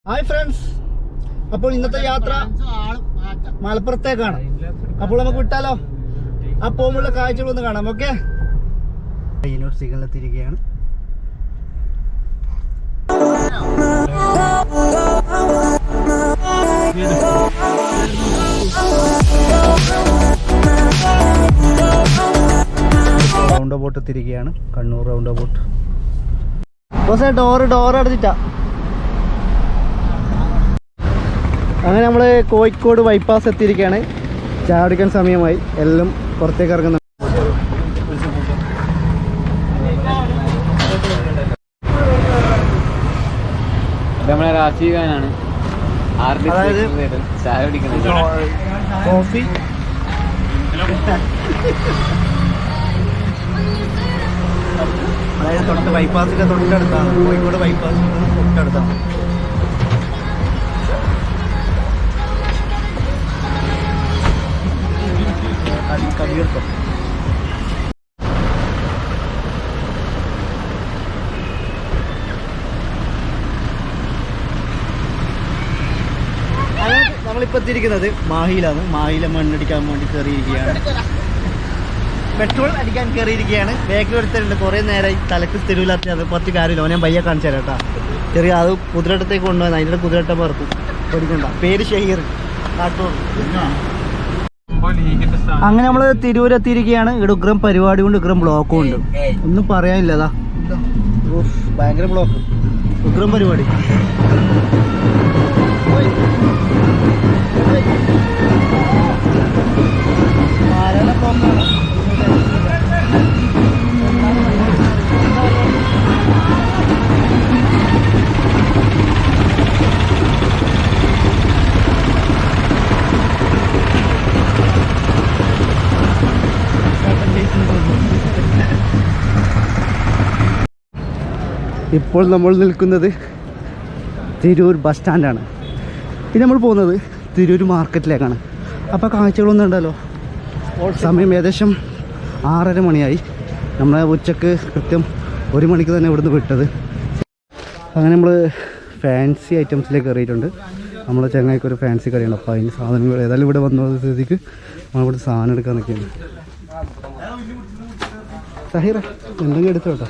Hi friends, അപ്പോൾ ഇന്നത്തെ യാത്ര മലപ്പുറത്തേക്കാണ്. അപ്പോൾ നമുക്ക് വിട്ടാലോ? ആ പോകുമ്പോഴുള്ള കാഴ്ചകളൊന്ന് കാണാം. ഓക്കെ, യൂണിവേഴ്സിറ്റികളിലെത്തിയിരിക്കുകയാണ്. റൗണ്ട് ബോട്ട് എത്തിയിരിക്കുകയാണ്. Kannur round boat. ഡോർ അടച്ചിട്ടാ. അങ്ങനെ നമ്മൾ കോഴിക്കോട് ബൈപ്പാസ് എത്തിയിരിക്കുകയാണ്. ചായ കുടിക്കാൻ സമയമായി. എല്ലാം പുറത്തേക്ക് ഇറങ്ങുന്നുണ്ട്. നമ്മളെ രാശികാനാണ്. അതായത് ചായ കുടിക്കുന്നത്, കോഫി, അതായത് തൊട്ട് ബൈപ്പാസിന്റെ തൊട്ടടുത്താണ്. കോഴിക്കോട് ബൈപ്പാസിന്റെ തൊട്ടടുത്താണ്. കടിയെടുത്തോ. നമ്മളിപ്പോൾ എത്തിയിരിക്കുന്നത് മാഹിയിലാണ്. മാഹിയിലെ മണ്ണടിക്കാൻ വേണ്ടി കയറിയിരിക്കുകയാണ്. പെട്രോൾ അടിക്കാൻ കയറിയിരിക്കുകയാണ്. ബാക്കിൽ എടുത്തിട്ടുണ്ട്. കുറേ നേരമായി തലക്ക് തെരുവിലാത്തി. അത് കുറച്ച് കാര്യമില്ല. ഞാൻ പയ്യെ കാണിച്ചു തരാം കേട്ടോ. ചെറിയ അത് കുതിരട്ടത്തേക്ക് കൊണ്ടുപോകുന്നത്. അതിൻ്റെ കുതിരട്ട പറക്കും. പഠിക്കണ്ട. പേര് ഷഹീർ, കാട്ടൂർ. അങ്ങനെ നമ്മൾ തിരൂരെത്തിയിരിക്കുകയാണ്. ഇവിടെ ഉഗ്രം പരിപാടി കൊണ്ട് ഉഗ്രം ബ്ലോക്കും ഉണ്ട്. ഒന്നും പറയാനില്ലതാ, ഭയങ്കര ബ്ലോക്ക്. ഉഗ്രം പരിപാടി. ഇപ്പോൾ നമ്മൾ നിൽക്കുന്നത് തിരൂർ ബസ് സ്റ്റാൻഡാണ്. ഇനി നമ്മൾ പോകുന്നത് തിരൂർ മാർക്കറ്റിലേക്കാണ്. അപ്പോൾ കാഴ്ചകളൊന്നും ഉണ്ടല്ലോ. സമയം ഏകദേശം 6:30 മണിയായി. നമ്മളെ ഉച്ചക്ക് കൃത്യം 1 മണിക്ക് തന്നെ ഇവിടുന്ന് വിട്ടത്. അങ്ങനെ നമ്മൾ ഫാൻസി ഐറ്റംസിലേക്ക് കയറിയിട്ടുണ്ട്. നമ്മളെ ചങ്ങായിക്ക് ഒരു ഫാൻസി കടയാണ്. അപ്പോൾ അതിന് സാധനങ്ങൾ ഏതായാലും ഇവിടെ വന്ന സ്ഥിതിക്ക് നമ്മളിവിടെ സാധനം എടുക്കാൻ നിൽക്കുകയാണ്. സഹീറ എന്തെങ്കിലും എടുത്തു കേട്ടോ.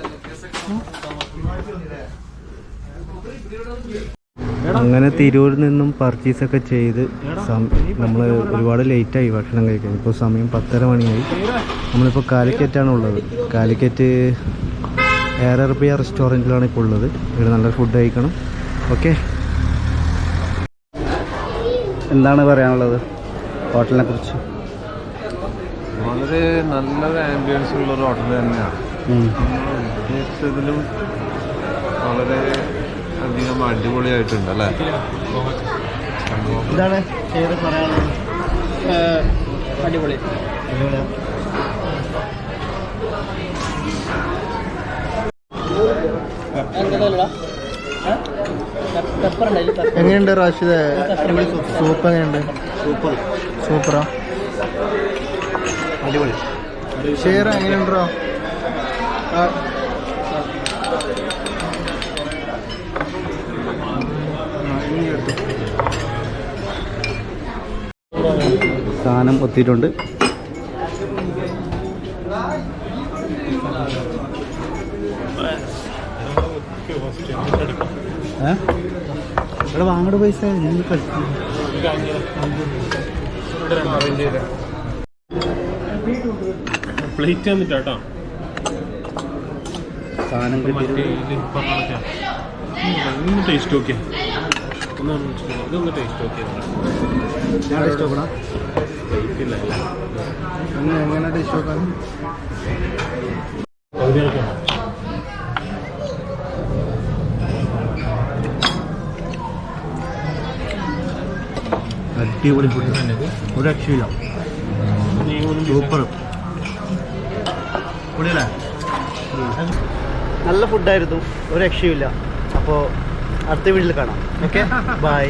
അങ്ങനെ തിരൂരിൽ നിന്നും പർച്ചേസൊക്കെ ചെയ്ത് നമ്മൾ ഒരുപാട് ലേറ്റായി ഭക്ഷണം കഴിക്കാൻ. ഇപ്പോൾ സമയം 10:30 മണിയായി. നമ്മളിപ്പോൾ കാലിക്കറ്റാണ് ഉള്ളത്. കാലിക്കറ്റ് എയർ അറബിയ റെസ്റ്റോറൻറ്റിലാണ് ഇപ്പോൾ ഉള്ളത്. ഇവിടെ നല്ല ഫുഡ് കഴിക്കണം. ഓക്കെ, എന്താണ് പറയാനുള്ളത് ഹോട്ടലിനെ കുറിച്ച്? വളരെ നല്ലൊരു ആംബിയൻസ് ഉള്ളൊരു ഹോട്ടൽ തന്നെയാണ്. ഉദ്ദേശിച്ചതിലും വളരെ അധികം അടിപൊളിയായിട്ടുണ്ട് അല്ലേ? ഇതാണ് പറയാനുള്ളത്. അടിപൊളി. എങ്ങനെയുണ്ട് റാഷിദ്? സൂപ്പ് എങ്ങനെയുണ്ട്? സൂപ്പറാ, അടിപൊളി. ഷെയർ എങ്ങനെയുണ്ടോ? സാധനം ഒത്തിട്ടുണ്ട്. ഇവിടെ വാങ്ങേണ്ട പൈസ പ്ലേറ്റ് വന്നിട്ടാട്ടോ സാധനം ഒന്ന് ടേസ്റ്റ് നോക്കിയാ. ഇതൊന്ന് ടേസ്റ്റ് നോക്കിയാ. ഞാൻ ടേസ്റ്റ് നോക്കണം. എങ്ങനെ ടേസ്റ്റ് നോക്കാൻ? അടിപൊളി ഫുഡ്. ഒരു രക്ഷയില്ല. സൂപ്പർ പൊളിയല്ലേ? നല്ല ഫുഡായിരുന്നു. ഒരു രക്ഷയില്ല. അപ്പോൾ അടുത്ത വീട്ടിൽ കാണാം. Okay, by.